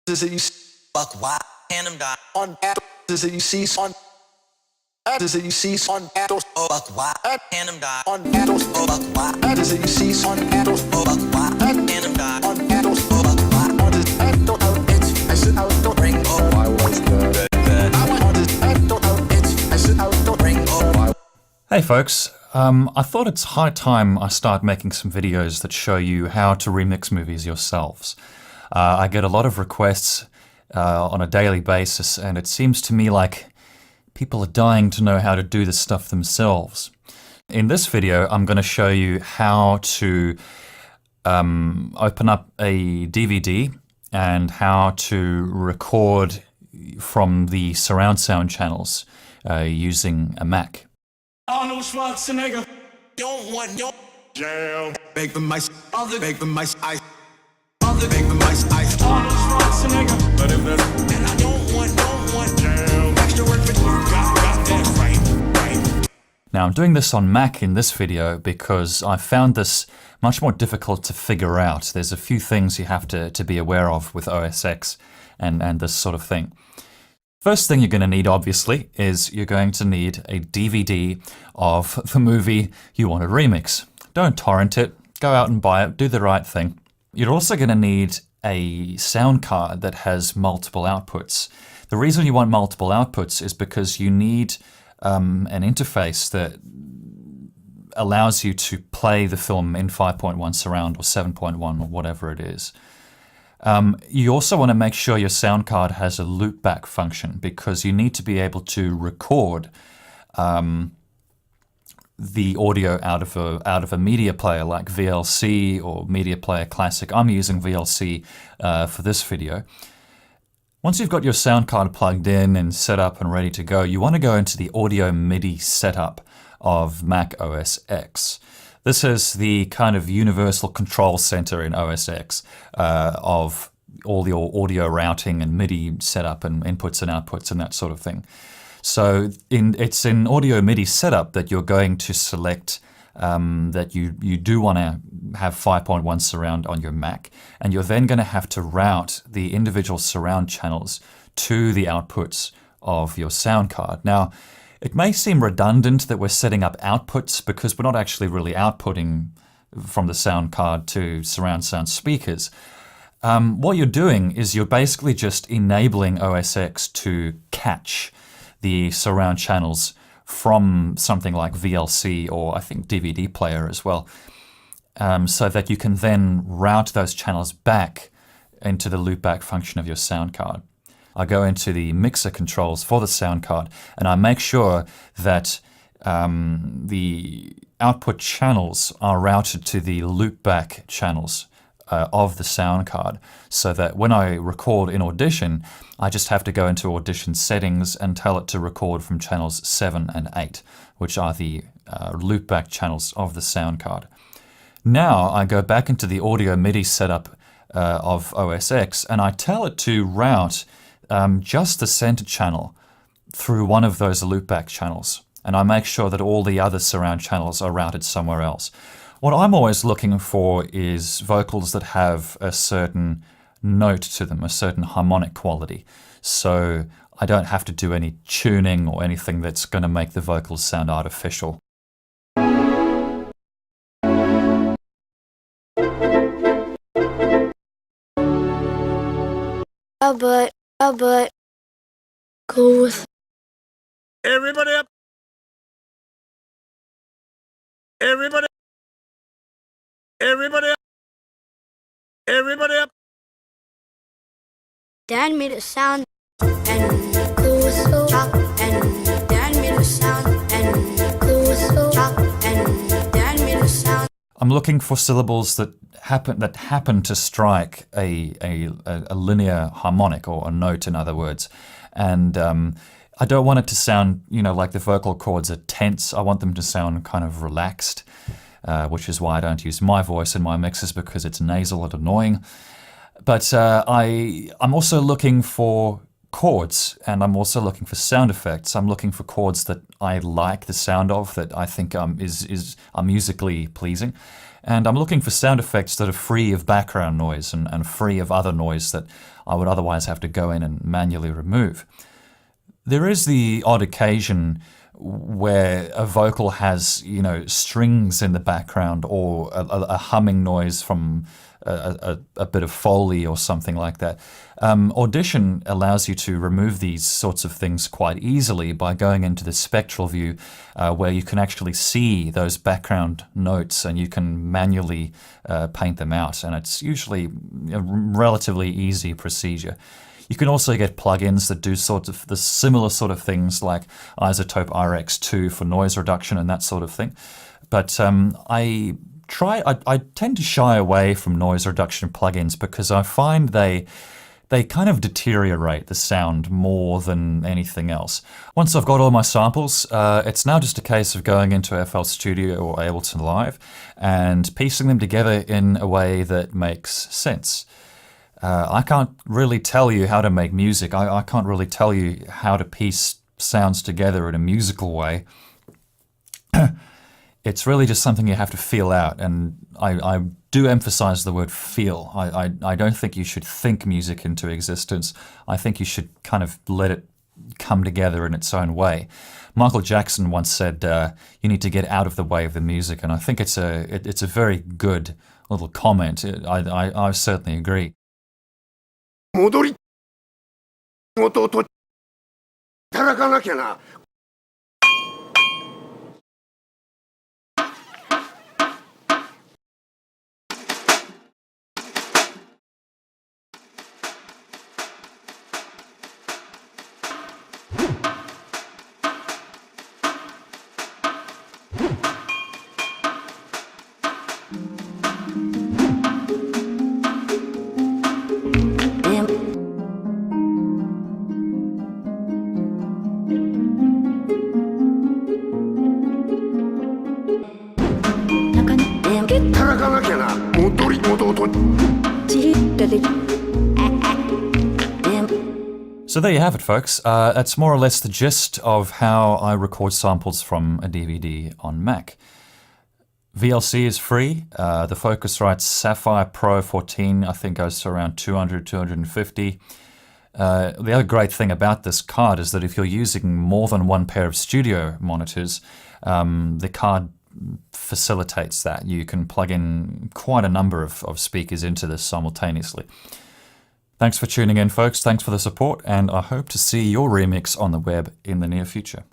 Is it you fuck why tandem die on is it you see on is it you see on fuck why tandem die on fuck why is it you see on fuck why tandem die on fuck why on this bitch I should out the ring why was that I want this bitch I should out the ring. Hey folks, I thought it's high time I start making some videos that show you how to remix movies yourselves. I get a lot of requests on a daily basis, and it seems to me like people are dying to know how to do this stuff themselves. In this video, I'm going to show you how to open up a DVD and how to record from the surround sound channels using a Mac. Arnold Schwarzenegger, don't want no Jaaam. Bake the mice, all the bake the mice, ice. All the bake the mice, ice. Arnold Schwarzenegger, but if that's and I don't want Jaaam. Extra work, but you got that right. Now I'm doing this on Mac in this video because I found this much more difficult to figure out. There's a few things you have to be aware of with OS X and this sort of thing. First thing you're going to need, obviously, is you're going to need a DVD of the movie you want to remix. Don't torrent it, go out and buy it, do the right thing. You're also going to need a sound card that has multiple outputs. The reason you want multiple outputs is because you need an interface that allows you to play the film in 5.1 surround or 7.1 or whatever it is. You also want to make sure your sound card has a loopback function because you need to be able to record the audio out of a media player like VLC or Media Player Classic. I'm using VLC for this video. Once you've got your sound card plugged in and set up and ready to go, you want to go into the audio MIDI setup of Mac OS X. This is the kind of universal control center in OS X of all your audio routing and MIDI setup and inputs and outputs and that sort of thing. So it's in audio MIDI setup that you're going to select that you do want to have 5.1 surround on your Mac, and you're then going to have to route the individual surround channels to the outputs of your sound card. Now, it may seem redundant that we're setting up outputs because we're not actually really outputting from the sound card to surround sound speakers. What you're doing is you're basically just enabling OS X to catch the surround channels from something like VLC or I think DVD player as well, so that you can then route those channels back into the loopback function of your sound card. I go into the mixer controls for the sound card and I make sure that the output channels are routed to the loopback channels of the sound card, so that when I record in Audition, I just have to go into Audition settings and tell it to record from channels 7 and 8, which are the loopback channels of the sound card. Now I go back into the audio MIDI setup of OS X and I tell it to route just the center channel through one of those loopback channels, and I make sure that all the other surround channels are routed somewhere else. What I'm always looking for is vocals that have a certain note to them, a certain harmonic quality, so I don't have to do any tuning or anything that's going to make the vocals sound artificial. But go with Everybody up. Everybody. Everybody up. Everybody up. Dan made it sound and go with so chop and Dan made it sound and go with so chop and Dan made it sound. I'm looking for syllables that happen to strike a linear harmonic, or a note in other words, and I don't want it to sound, like the vocal cords are tense. I want them to sound kind of relaxed, which is why I don't use my voice in my mixes, because it's nasal and annoying. But I'm also looking for chords, and I'm also looking for sound effects. I'm looking for chords that I like the sound of, that I think are musically pleasing. And I'm looking for sound effects that are free of background noise and free of other noise that I would otherwise have to go in and manually remove. There is the odd occasion where a vocal has, strings in the background, or a humming noise from a bit of Foley or something like that. Audition allows you to remove these sorts of things quite easily by going into the spectral view, where you can actually see those background notes and you can manually paint them out. And it's usually a relatively easy procedure. You can also get plugins that do sort of the similar sort of things, like Isotope RX2 for noise reduction and that sort of thing. But I tend to shy away from noise reduction plugins because I find they kind of deteriorate the sound more than anything else. Once I've got all my samples, it's now just a case of going into FL Studio or Ableton Live and piecing them together in a way that makes sense. I can't really tell you how to make music. I can't really tell you how to piece sounds together in a musical way. It's really just something you have to feel out, and I do emphasize the word feel. I don't think you should think music into existence. I think you should kind of let it come together in its own way. Michael Jackson once said, you need to get out of the way of the music, and I think it's a very good little comment. I certainly agree. 戻り事を働かなきゃな。So there you have it, folks. That's more or less the gist of how I record samples from a DVD on Mac. VLC is free. The Focusrite Sapphire Pro 14 I think goes to around 200, 250. The other great thing about this card is that if you're using more than one pair of studio monitors, the card facilitates that. You can plug in quite a number of speakers into this simultaneously. Thanks for tuning in, folks. Thanks for the support, and I hope to see your remix on the web in the near future.